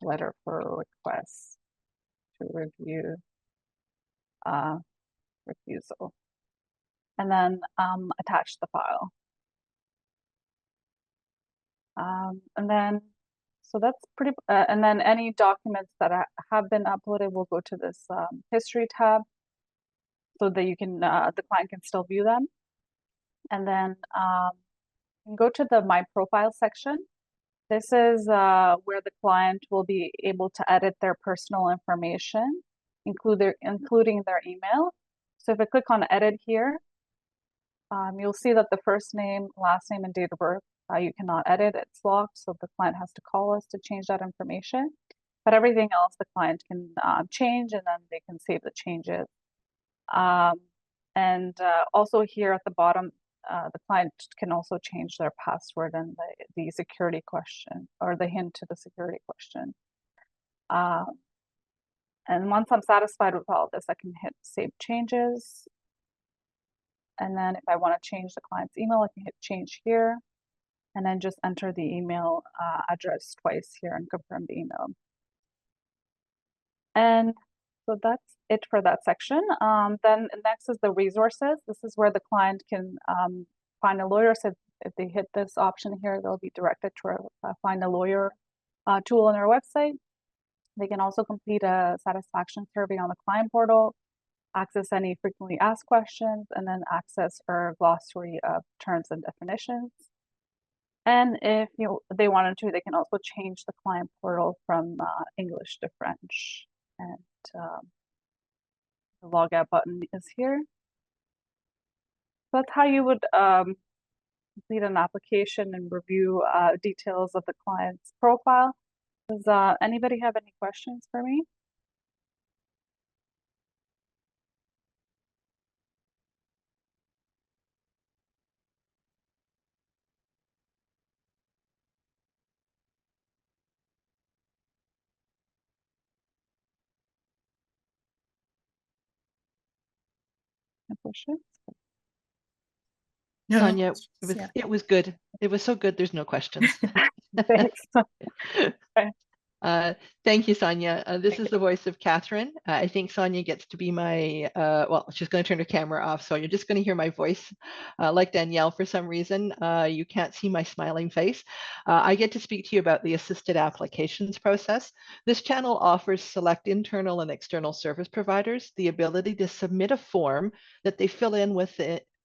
letter for request to review refusal, and then attach the file. And then, so that's pretty, and then any documents that have been uploaded will go to this history tab so that you can, the client can still view them. And then you can go to the My Profile section. This is where the client will be able to edit their personal information, including their email. So if I click on Edit here, you'll see that the first name, last name, and date of birth, you cannot edit. It's locked, so the client has to call us to change that information. But everything else the client can change, and then they can save the changes. And also here at the bottom, the client can also change their password and the security question, or the hint to the security question. And once I'm satisfied with all this, I can hit Save Changes. And then if I want to change the client's email, I can hit change here, and then just enter the email address twice here and confirm the email. And so that's it for that section. Then next is the resources. This is where the client can find a lawyer. So if they hit this option here, they'll be directed to a find a lawyer tool on our website. They can also complete a satisfaction survey on the client portal, access any frequently asked questions, and then access our glossary of terms and definitions. And if they wanted to, they can also change the client portal from English to French. And the logout button is here. So that's how you would complete an application and review details of the client's profile. Does anybody have any questions for me? No questions? No, Sonia, yeah. it was good. It was so good. There's no questions. Thanks. Thank you, Sonia. This is the voice of Catherine. I think Sonia gets to be my, well, she's going to turn her camera off, so you're just going to hear my voice. Like Danielle, for some reason, you can't see my smiling face. I get to speak to you about the assisted applications process. This channel offers select internal and external service providers the ability to submit a form that they fill in with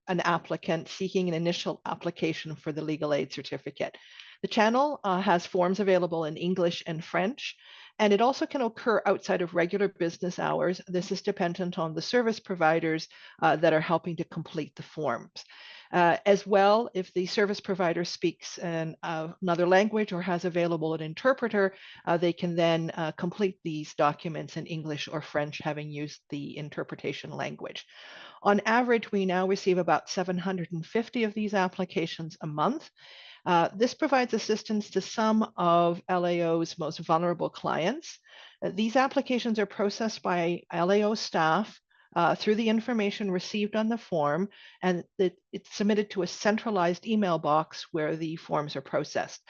an applicant seeking an initial application for the legal aid certificate. The channel has forms available in English and French, and it also can occur outside of regular business hours. This is dependent on the service providers that are helping to complete the forms. As well, if the service provider speaks another language or has available an interpreter, they can then complete these documents in English or French, having used the interpretation language. On average, we now receive about 750 of these applications a month. This provides assistance to some of LAO's most vulnerable clients. These applications are processed by LAO staff through the information received on the form, and it's submitted to a centralized email box where the forms are processed.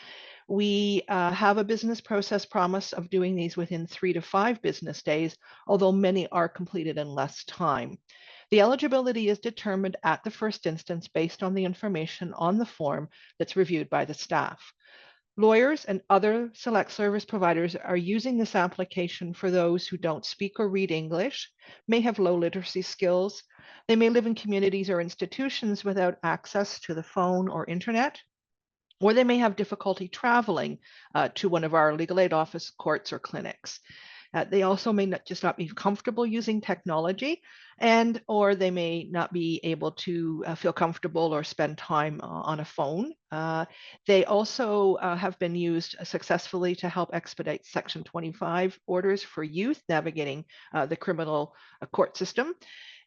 We have a business process promise of doing these within 3 to 5 business days, although many are completed in less time. The eligibility is determined at the first instance based on the information on the form that's reviewed by the staff. Lawyers and other select service providers are using this application for those who don't speak or read English, may have low literacy skills, they may live in communities or institutions without access to the phone or internet, or they may have difficulty traveling to one of our legal aid office, courts, or clinics. They also may not be comfortable using technology, or they may not be able to feel comfortable or spend time on a phone. They also have been used successfully to help expedite Section 25 orders for youth navigating the criminal court system.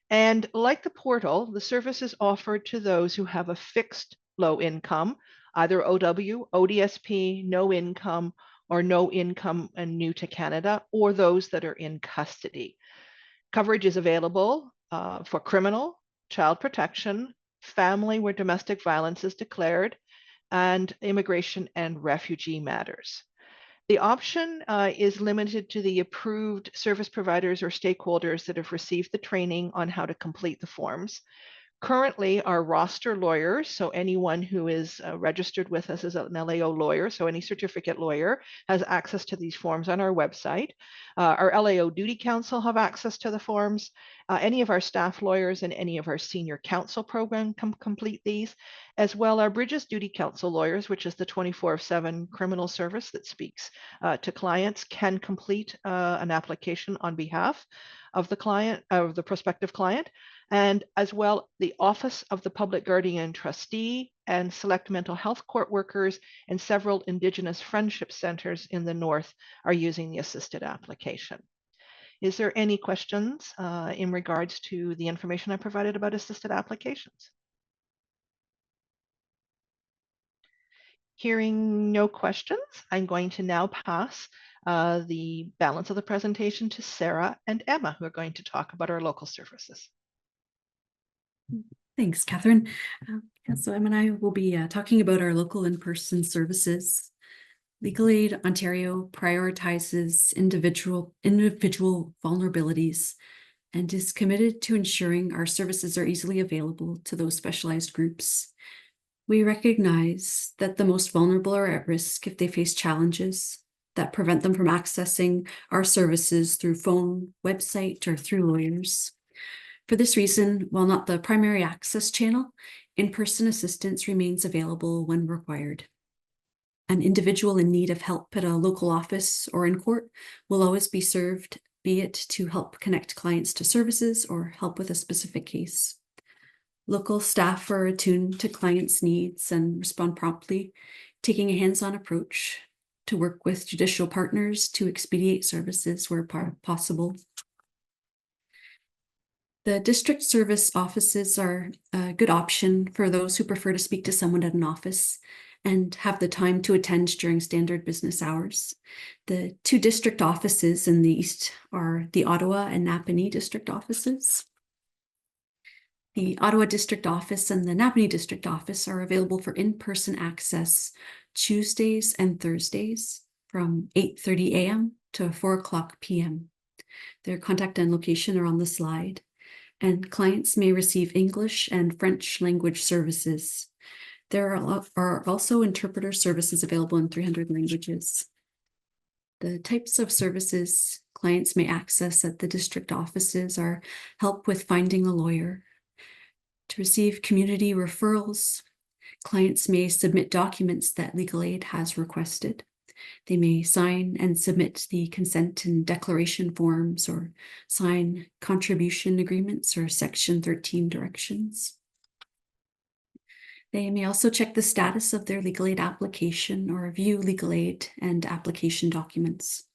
And like the portal, the service is offered to those who have a fixed low income, either OW, ODSP, no income, or no income and new to Canada, or those that are in custody. Coverage is available for criminal, child protection, family where domestic violence is declared, and immigration and refugee matters. The option is limited to the approved service providers or stakeholders that have received the training on how to complete the forms. Currently, our roster lawyers, so anyone who is registered with us as an LAO lawyer, so any certificate lawyer, has access to these forms on our website. Our LAO Duty Council have access to the forms. Any of our staff lawyers and any of our senior counsel program can complete these, as well our Bridges Duty Council lawyers, which is the 24/7 criminal service that speaks to clients, can complete an application on behalf of the client, of the prospective client. And as well, the Office of the Public Guardian and Trustee and select mental health court workers and several Indigenous friendship centers in the North are using the assisted application. Is there any questions in regards to the information I provided about assisted applications? Hearing no questions, I'm going to now pass the balance of the presentation to Sarah and Emma, who are going to talk about our local services. Thanks, Catherine. So Em and I will be talking about our local in-person services. Legal Aid Ontario prioritizes individual vulnerabilities and is committed to ensuring our services are easily available to those specialized groups. We recognize that the most vulnerable are at risk if they face challenges that prevent them from accessing our services through phone, website, or through lawyers. For this reason, while not the primary access channel, in-person assistance remains available when required. An individual in need of help at a local office or in court will always be served, be it to help connect clients to services or help with a specific case. Local staff are attuned to clients' needs and respond promptly, taking a hands-on approach to work with judicial partners to expedite services where possible. The district service offices are a good option for those who prefer to speak to someone at an office and have the time to attend during standard business hours. The two district offices in the east are the Ottawa and Napanee district offices. The Ottawa district office and the Napanee district office are available for in-person access Tuesdays and Thursdays from 8:30 a.m. to 4:00 p.m. Their contact and location are on the slide, and clients may receive English and French language services. There are also interpreter services available in 300 languages. The types of services clients may access at the district offices are help with finding a lawyer. To receive community referrals, clients may submit documents that Legal Aid has requested. They may sign and submit the consent and declaration forms or sign contribution agreements or Section 13 directions. They may also check the status of their legal aid application or view legal aid and application documents.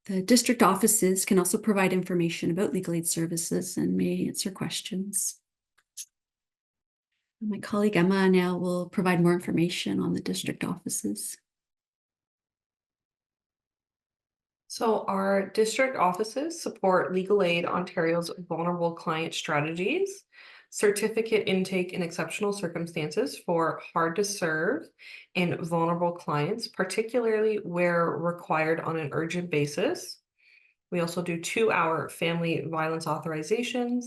The district offices can also provide information about legal aid services and may answer questions. My colleague Emma now will provide more information on the district offices. So our district offices support Legal Aid Ontario's vulnerable client strategies, certificate intake in exceptional circumstances for hard to serve and vulnerable clients, particularly where required on an urgent basis. We also do 2-hour family violence authorizations,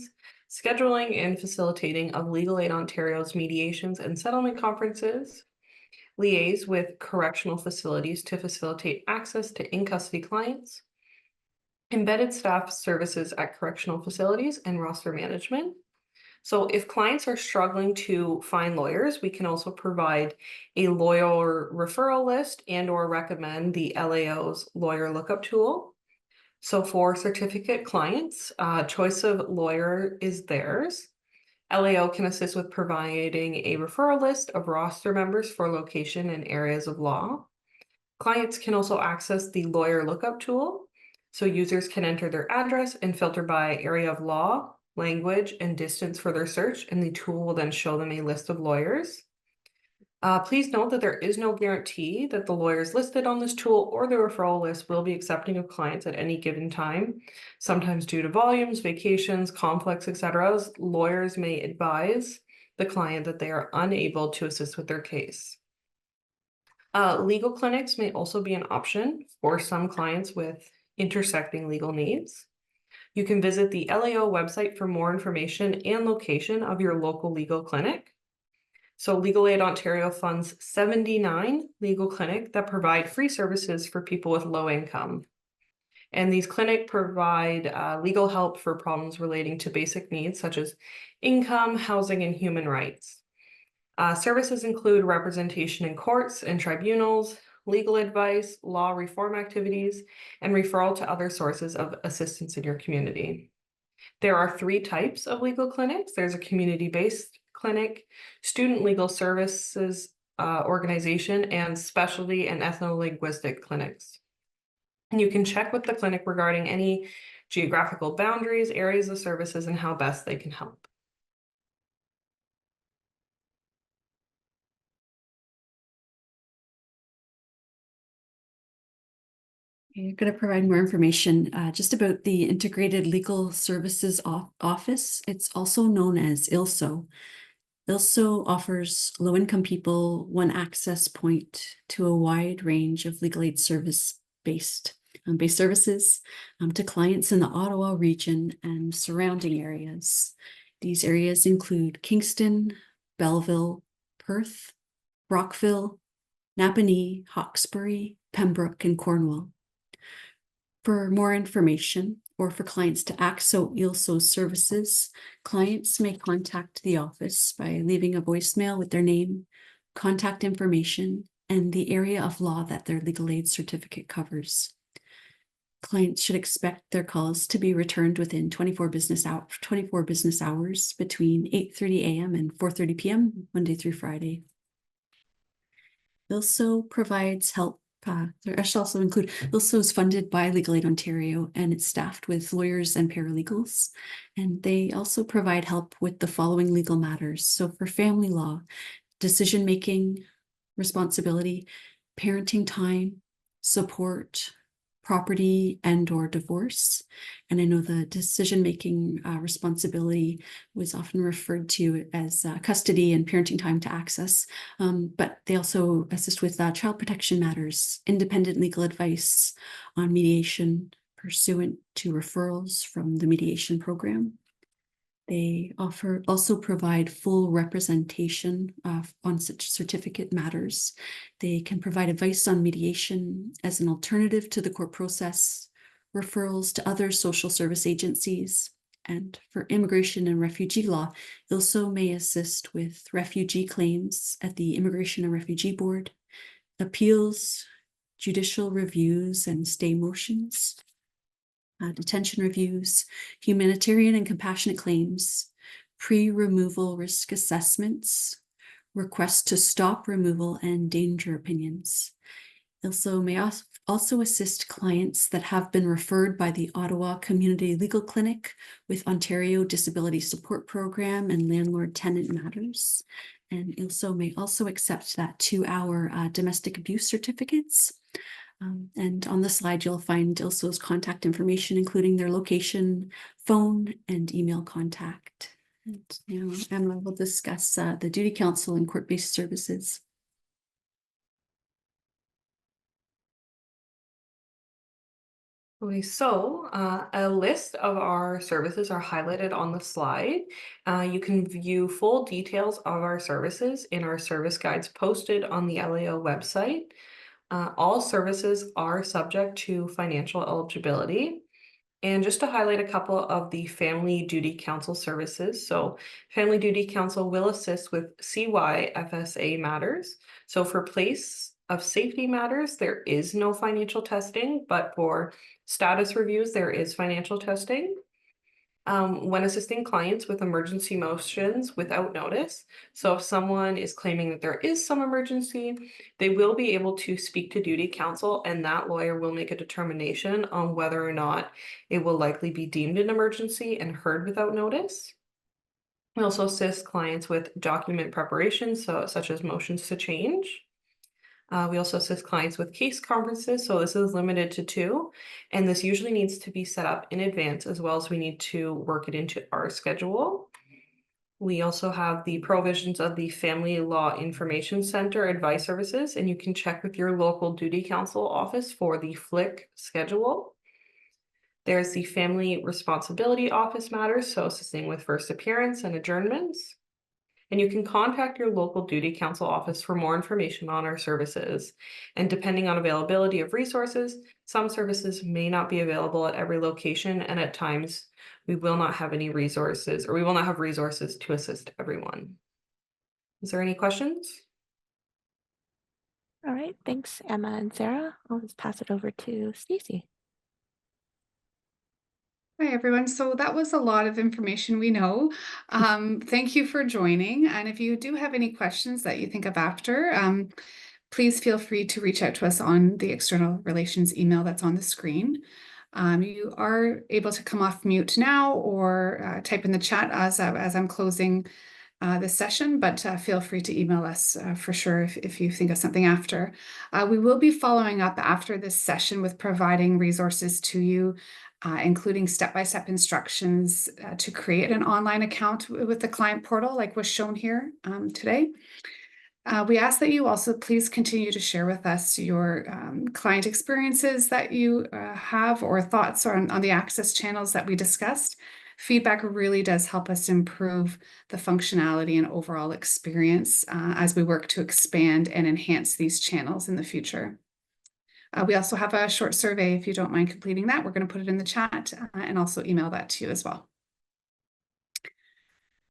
scheduling and facilitating of Legal Aid Ontario's mediations and settlement conferences, liaise with correctional facilities to facilitate access to in-custody clients, embedded staff services at correctional facilities, and roster management. So if clients are struggling to find lawyers, we can also provide a lawyer referral list and or recommend the LAO's lawyer lookup tool. So for certificate clients, choice of lawyer is theirs. LAO can assist with providing a referral list of roster members for location and areas of law. Clients can also access the lawyer lookup tool, so users can enter their address and filter by area of law, language, and distance for their search, and the tool will then show them a list of lawyers. Please note that there is no guarantee that the lawyers listed on this tool or the referral list will be accepting of clients at any given time. Sometimes due to volumes, vacations, conflicts, etc., lawyers may advise the client that they are unable to assist with their case. Legal clinics may also be an option for some clients with intersecting legal needs. You can visit the LAO website for more information and location of your local legal clinic. So Legal Aid Ontario funds 79 legal clinics that provide free services for people with low income. And these clinics provide legal help for problems relating to basic needs such as income, housing, and human rights. Services include representation in courts and tribunals, legal advice, law reform activities, and referral to other sources of assistance in your community. There are 3 types of legal clinics. There's a community-based clinic, student legal services organization, and specialty and ethno-linguistic clinics. And you can check with the clinic regarding any geographical boundaries, areas of services, and how best they can help. I'm going to provide more information just about the Integrated Legal Services Office. It's also known as ILSO. ILSO offers low-income people one access point to a wide range of legal aid service-based services to clients in the Ottawa region and surrounding areas. These areas include Kingston, Belleville, Perth, Brockville, Napanee, Hawkesbury, Pembroke, and Cornwall. For more information or for clients to access ILSO's services, clients may contact the office by leaving a voicemail with their name, contact information, and the area of law that their legal aid certificate covers. Clients should expect their calls to be returned within 24 business hours between 8:30 a.m. and 4:30 p.m. Monday through Friday. ILSO provides help. There should also include ILSO is funded by Legal Aid Ontario, and it's staffed with lawyers and paralegals. And they also provide help with the following legal matters. So for family law, decision-making, responsibility, parenting time, support, property and/or divorce. And I know the decision-making responsibility was often referred to as custody and parenting time to access, but they also assist with child protection matters, independent legal advice on mediation pursuant to referrals from the mediation program. They also provide full representation on such certificate matters. They can provide advice on mediation as an alternative to the court process, referrals to other social service agencies, and for immigration and refugee law, ILSO may assist with refugee claims at the Immigration and Refugee Board, appeals, judicial reviews and stay motions, detention reviews, humanitarian and compassionate claims, pre-removal risk assessments, requests to stop removal, and danger opinions. ILSO may also assist clients that have been referred by the Ottawa Community Legal Clinic with Ontario Disability Support Program and landlord-tenant matters. And ILSO may also accept that 2-hour domestic abuse certificates. And on the slide, you'll find ILSO's contact information, including their location, phone, and email contact. And now Emma will discuss the duty counsel and court-based services. Okay, so a list of our services are highlighted on the slide. You can view full details of our services in our service guides posted on the LAO website. All services are subject to financial eligibility. And just to highlight a couple of the Family Duty Counsel services. So Family Duty Counsel will assist with CYFSA matters. So for place of safety matters, there is no financial testing, but for status reviews, there is financial testing. When assisting clients with emergency motions without notice. So if someone is claiming that there is some emergency, they will be able to speak to duty counsel, and that lawyer will make a determination on whether or not it will likely be deemed an emergency and heard without notice. We also assist clients with document preparation, such as motions to change. We also assist clients with case conferences, so this is limited to 2, and this usually needs to be set up in advance, as well as we need to work it into our schedule. We also have the provisions of the Family Law Information Center advice services, and you can check with your local duty counsel office for the FLIC schedule. There's the Family Responsibility Office matters, so assisting with first appearance and adjournments. And you can contact your local duty counsel office for more information on our services. And depending on availability of resources, some services may not be available at every location, and at times we will not have any resources, or we will not have resources to assist everyone. Is there any questions? All right, thanks, Emma and Sarah. I'll just pass it over to Stacey. Hi, everyone. So that was a lot of information we know. Thank you for joining. And if you do have any questions that you think of after, please feel free to reach out to us on the external relations email that's on the screen. You are able to come off mute now or type in the chat as I'm closing this session, but feel free to email us for sure if you think of something after. We will be following up after this session with providing resources to you, including step-by-step instructions to create an online account with the client portal like was shown here today. We ask that you also please continue to share with us your client experiences that you have or thoughts on the access channels that we discussed. Feedback really does help us improve the functionality and overall experience as we work to expand and enhance these channels in the future. We also have a short survey. If you don't mind completing that, we're going to put it in the chat and also email that to you as well.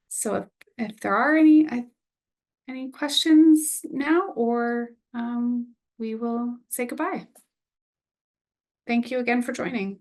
So if there are any questions now, or we will say goodbye. Thank you again for joining.